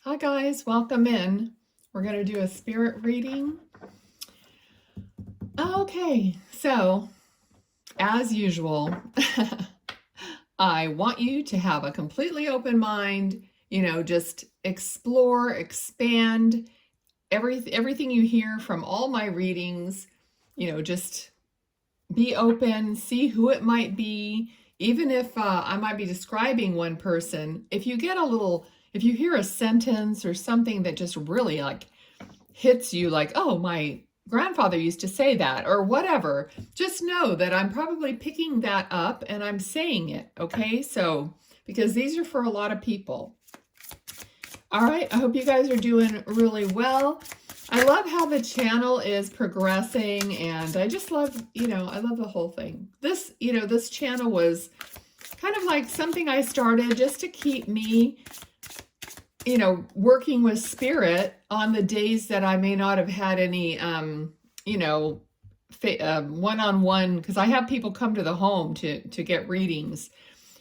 Hi guys, welcome in. We're going to do a spirit reading. Okay, so as usual, I want you to have a completely open mind, just explore, expand everything you hear from all my readings, just be open, see who it might be. Even if I might be describing one person, if you hear a sentence or something that just really hits you, like, oh, my grandfather used to say that, or whatever, just know that I'm probably picking that up and I'm saying it, okay? So, because these are for a lot of people. All right, I hope you guys are doing really well. I love how the channel is progressing, and I just love, I love the whole thing. This channel was kind of like something I started just to keep me, working with spirit on the days that I may not have had any, one-on-one, because I have people come to the home to get readings.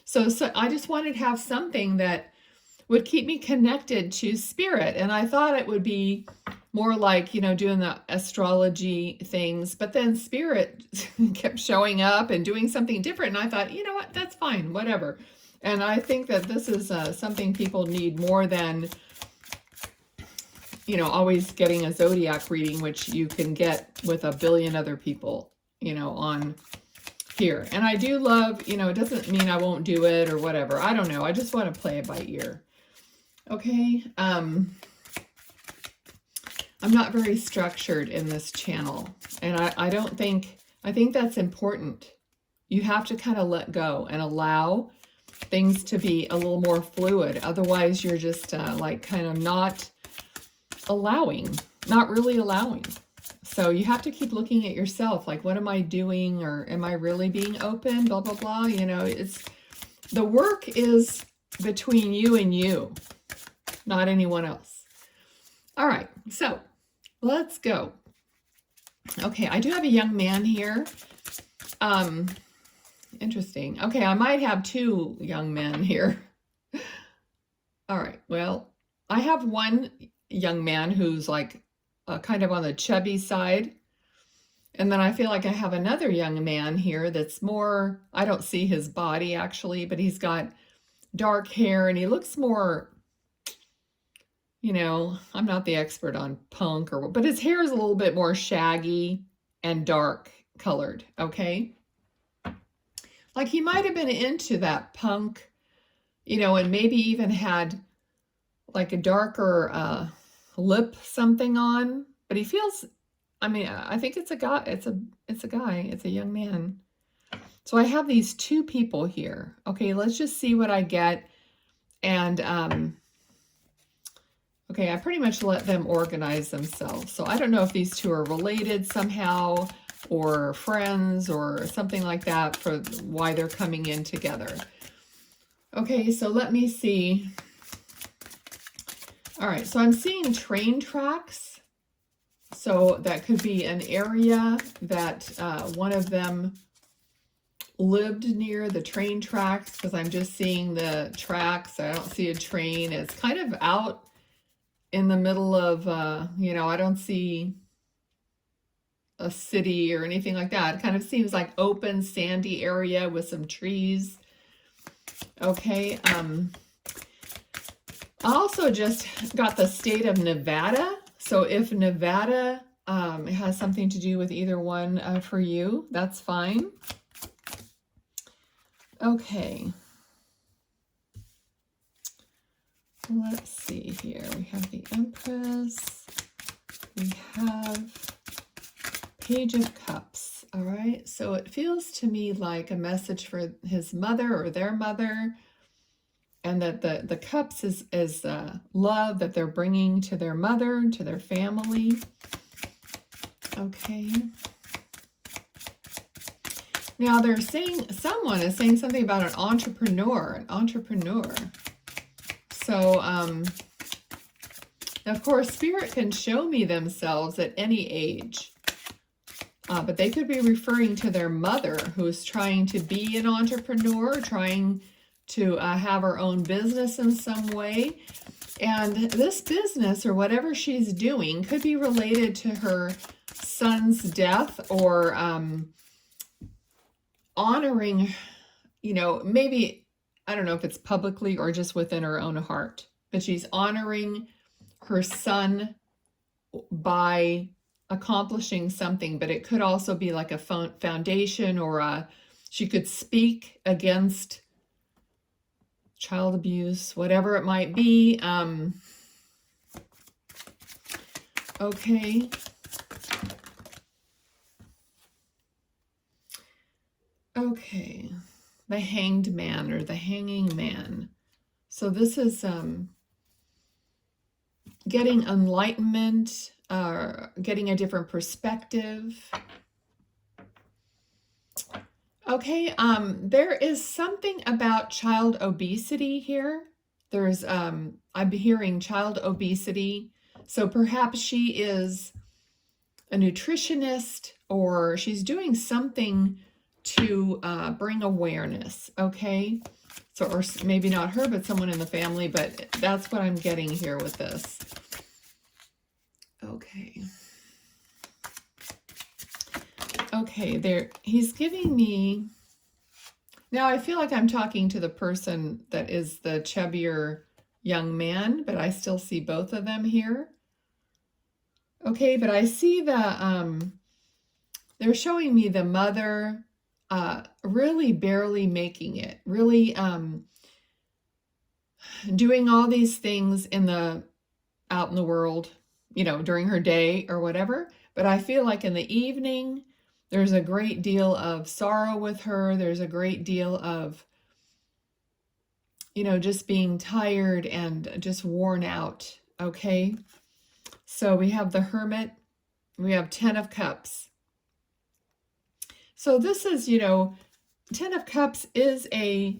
So I just wanted to have something that would keep me connected to spirit. And I thought it would be more like, doing the astrology things, but then spirit kept showing up and doing something different. And I thought, you know what, that's fine, whatever. And I think that this is something people need more than, always getting a zodiac reading, which you can get with a billion other people, on here. And I do love, it doesn't mean I won't do it or whatever. I don't know. I just want to play it by ear. Okay. I'm not very structured in this channel, and I think that's important. You have to kind of let go and allow things to be a little more fluid. Otherwise, you're just kind of not really allowing. So you have to keep looking at yourself, like, what am I doing, or am I really being open, blah, blah, blah. It's the work is between you and you, not anyone else. All right, so let's go. Okay, I do have a young man here. Interesting. Okay, I might have two young men here. All right, well, I have one young man who's like kind of on the chubby side. And then I feel like I have another young man here that's more, I don't see his body actually, but he's got dark hair and he looks more, I'm not the expert on punk but his hair is a little bit more shaggy and dark colored, okay? Like he might have been into that punk, and maybe even had like a darker lip something on, but he feels, I think it's a guy, it's a young man. So I have these two people here. Okay, let's just see what I get. And okay, I pretty much let them organize themselves. So I don't know if these two are related somehow or friends or something like that for why they're coming in together. Okay, so let me see. All right, so I'm seeing train tracks. So that could be an area that one of them lived near the train tracks, because I'm just seeing the tracks. I don't see a train. It's kind of out in the middle of, I don't see a city or anything like that. It kind of seems like open, sandy area with some trees. Okay. I also just got the state of Nevada. So if Nevada has something to do with either one for you, that's fine. Okay. Let's see here. We have the Empress. We have Page of Cups. All right. So it feels to me like a message for his mother or their mother. And that the cups is love that they're bringing to their mother, to their family. Okay. Now they're saying, someone is saying something about an entrepreneur. So, of course, spirit can show me themselves at any age. But they could be referring to their mother, who's trying to be an entrepreneur, trying to have her own business in some way. And this business or whatever she's doing could be related to her son's death, or honoring, maybe, I don't know if it's publicly or just within her own heart, but she's honoring her son by accomplishing something. But it could also be like a foundation, or she could speak against child abuse, whatever it might be. Okay. Okay. The Hanged Man or the Hanging Man. So this is getting enlightenment, getting a different perspective. Okay, there is something about child obesity here. There's, I'm hearing child obesity. So perhaps she is a nutritionist, or she's doing something to bring awareness, okay? So, or maybe not her, but someone in the family, but that's what I'm getting here with this. Okay. Okay, there, he's giving me, now I feel like I'm talking to the person that is the chubbier young man, but I still see both of them here. Okay, but I see the, they're showing me the mother really barely making it, really doing all these things out in the world, during her day or whatever. But I feel like in the evening, there's a great deal of sorrow with her. There's a great deal of, just being tired and just worn out. Okay. So we have the Hermit. We have 10 of Cups. So this is, 10 of Cups is a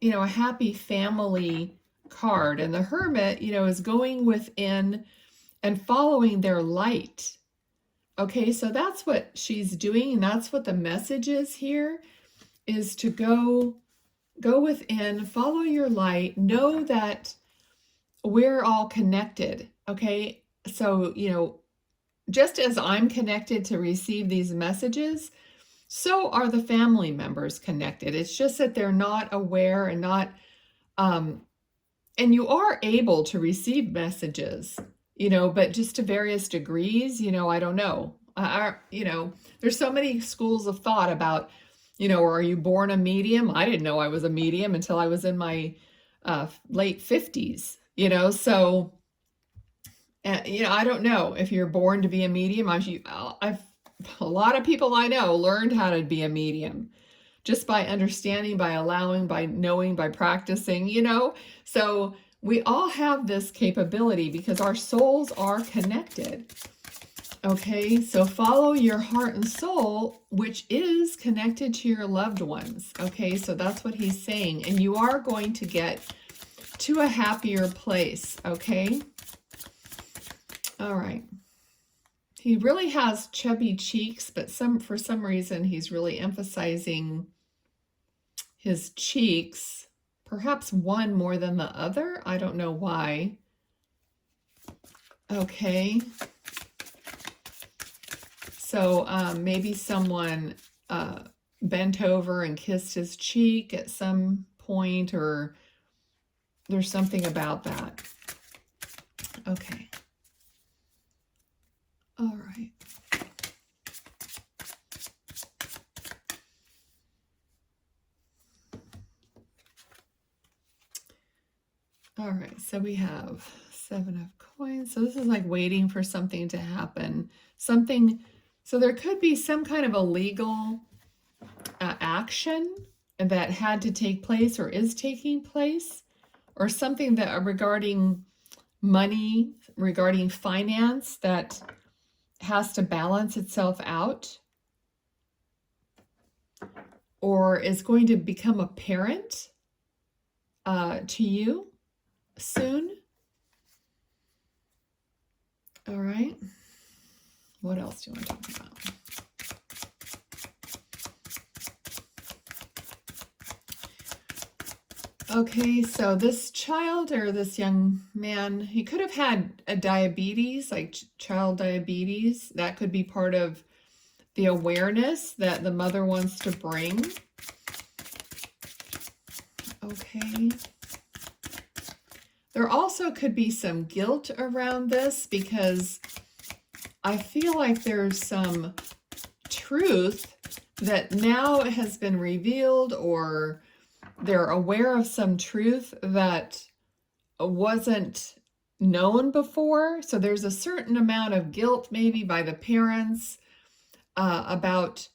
happy family card. And the Hermit, is going within and following their light. Okay, so that's what she's doing. And that's what the message is here, is to go within, follow your light, know that we're all connected. Okay, so, just as I'm connected to receive these messages, so are the family members connected. It's just that they're not aware and not, and you are able to receive messages, but just to various degrees, I don't know. There's so many schools of thought about, are you born a medium? I didn't know I was a medium until I was in my late 50s, so, I don't know if you're born to be a medium. A lot of people I know learned how to be a medium just by understanding, by allowing, by knowing, by practicing, So we all have this capability because our souls are connected. Okay, so follow your heart and soul, which is connected to your loved ones. Okay, so that's what he's saying. And you are going to get to a happier place. Okay. All right. He really has chubby cheeks, but for some reason, he's really emphasizing his cheeks, perhaps one more than the other. I don't know why. Okay. So maybe someone bent over and kissed his cheek at some point, or there's something about that. Okay. All right. All right, so we have 7 of Coins. So this is like waiting for something to happen. So there could be some kind of a legal action that had to take place or is taking place, or something that regarding money, regarding finance, that has to balance itself out, or is going to become apparent to you soon. All right. What else do you want to talk about? Okay, so this child or this young man, he could have had a diabetes, like child diabetes. That could be part of the awareness that the mother wants to bring. Okay. There also could be some guilt around this because I feel like there's some truth that now has been revealed, or they're aware of some truth that wasn't known before. So there's a certain amount of guilt maybe by the parents about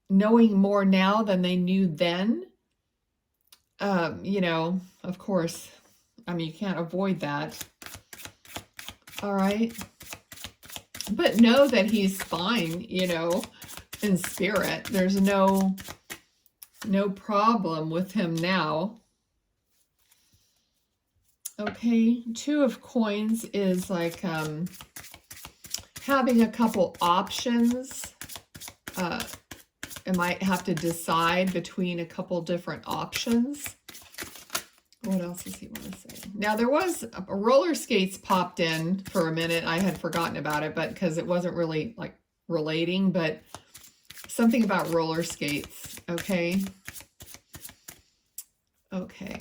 knowing more now than they knew then. You know, of course, I mean, you can't avoid that. All right. But know that he's fine, you know, in spirit. There's no problem with him now. Okay, Two of Coins is like having a couple options. It might have to decide between a couple different options. What else does he want to say? Now, there was roller skates popped in for a minute. I had forgotten about it, but because it wasn't really like relating, but something about roller skates. Okay. Okay.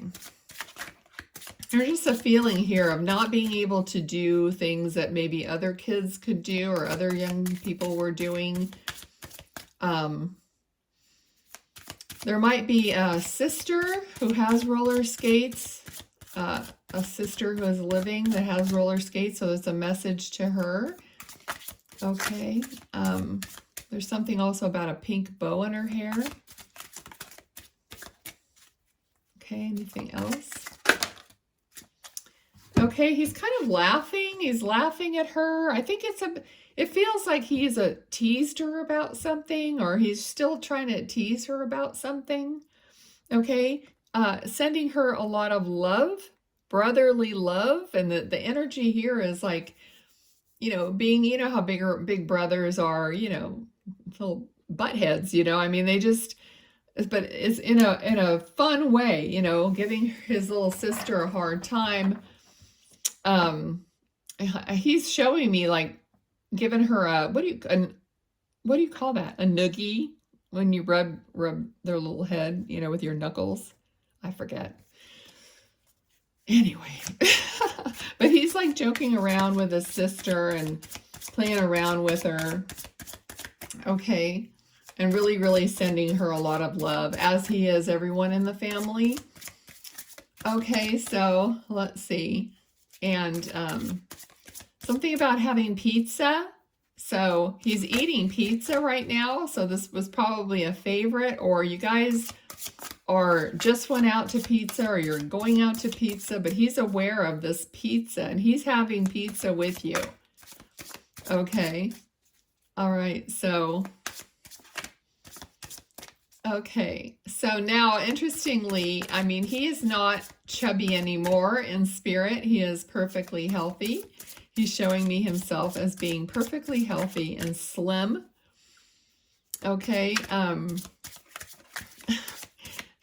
There's just a feeling here of not being able to do things that maybe other kids could do or other young people were doing. There might be a sister who has roller skates, a sister who is living that has roller skates, so there's a message to her. Okay. There's something also about a pink bow in her hair. Okay, anything else? Okay, he's kind of laughing. He's laughing at her. I think it feels like he's teased her about something, or he's still trying to tease her about something. Okay, sending her a lot of love, brotherly love, and the energy here is like, you know, being, you know how big brothers are, you know, little butt heads, you know. I mean, they just, but it's in a fun way, you know, giving his little sister a hard time. He's showing me like giving her a what do you call that? A noogie when you rub their little head, you know, with your knuckles. I forget. Anyway, but he's like joking around with his sister and playing around with her. Okay. And really, really sending her a lot of love, as he is everyone in the family. Okay, so let's see. And something about having pizza. So he's eating pizza right now. So this was probably a favorite, or you guys are just went out to pizza, or you're going out to pizza, but he's aware of this pizza and he's having pizza with you. Okay. All right. So, okay. So now, interestingly, I mean, he is not chubby anymore in spirit. He is perfectly healthy. He's showing me himself as being perfectly healthy and slim. Okay.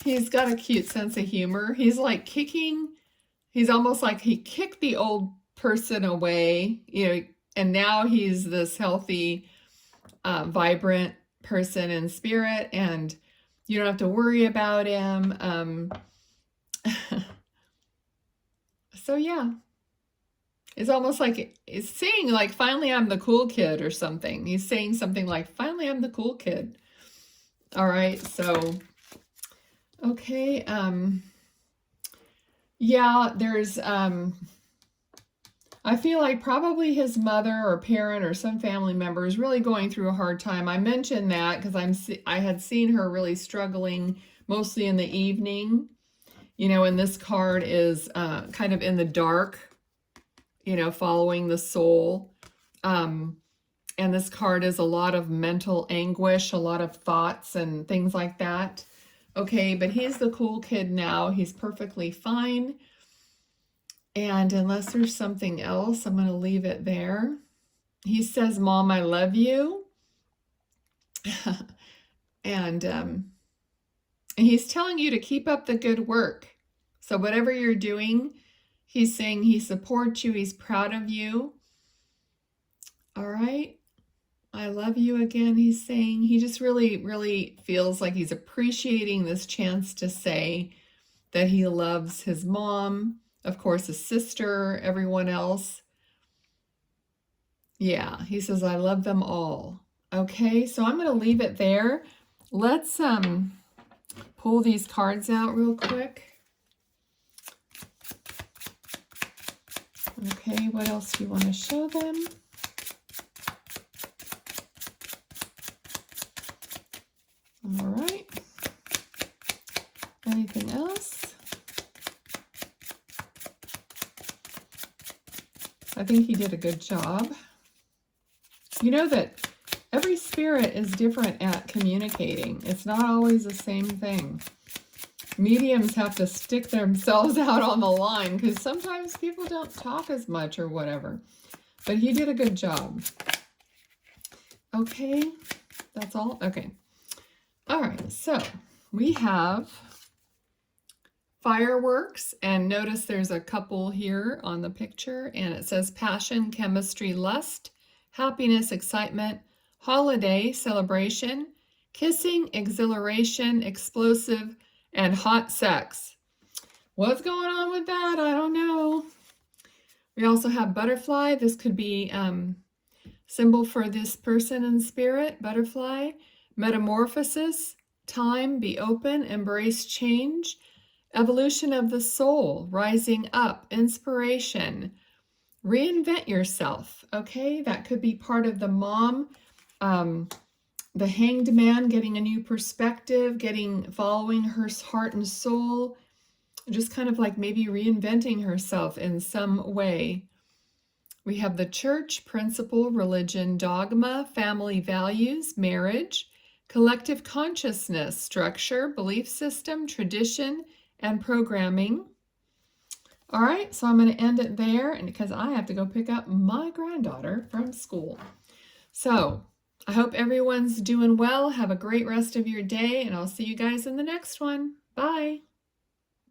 He's got a cute sense of humor. He's like kicking. He's almost like he kicked the old person away, you know, and now he's this healthy, vibrant person in spirit, and you don't have to worry about him. So yeah, it's almost like it's saying like, finally I'm the cool kid or something. He's saying something like, finally I'm the cool kid. All right, so okay, yeah, there's I feel like probably his mother or parent or some family member is really going through a hard time. I mentioned that because I had seen her really struggling mostly in the evening, you know, and this card is kind of in the dark, you know, following the soul. And this card is a lot of mental anguish, a lot of thoughts and things like that. Okay, but he's the cool kid now. He's perfectly fine. And unless there's something else, I'm going to leave it there. He says, Mom, I love you. And he's telling you to keep up the good work. So whatever you're doing, he's saying he supports you. He's proud of you. All right. I love you again, he's saying. He just really, really feels like he's appreciating this chance to say that he loves his mom, of course, his sister, everyone else. Yeah, he says, I love them all. Okay, so I'm going to leave it there. Let's pull these cards out real quick. Okay, what else do you want to show them? All right. Anything else? I think he did a good job. You know that every spirit is different at communicating. It's not always the same thing. Mediums have to stick themselves out on the line because sometimes people don't talk as much or whatever. But he did a good job. Okay, that's all? Okay. All right, so we have fireworks, and notice there's a couple here on the picture, and it says passion, chemistry, lust, happiness, excitement, holiday, celebration, kissing, exhilaration, explosive, and hot sex. What's going on with that? I don't know. We also have butterfly. This could be symbol for this person in spirit, butterfly. Metamorphosis, time, be open, embrace change. Evolution of the soul, rising up, inspiration. Reinvent yourself, okay? That could be part of the mom. The hanged man, getting a new perspective, following her heart and soul, just kind of like maybe reinventing herself in some way. We have the church, principle, religion, dogma, family values, marriage, collective consciousness, structure, belief system, tradition, and programming. All right, so I'm going to end it there, and because I have to go pick up my granddaughter from school. So I hope everyone's doing well. Have a great rest of your day, and I'll see you guys in the next one. Bye.